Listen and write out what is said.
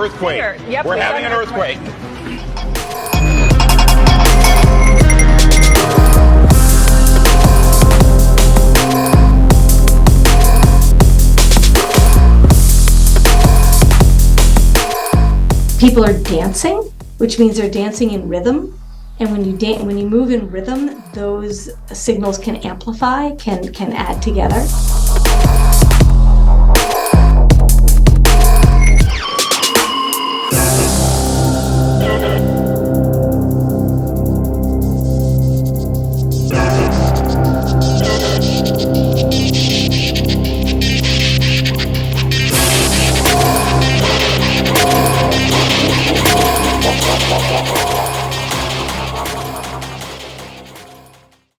earthquake. Yep, We're we've having got an an earthquake. People are dancing, which means they're dancing in rhythm. And when you move in rhythm, those signals can amplify, can add together.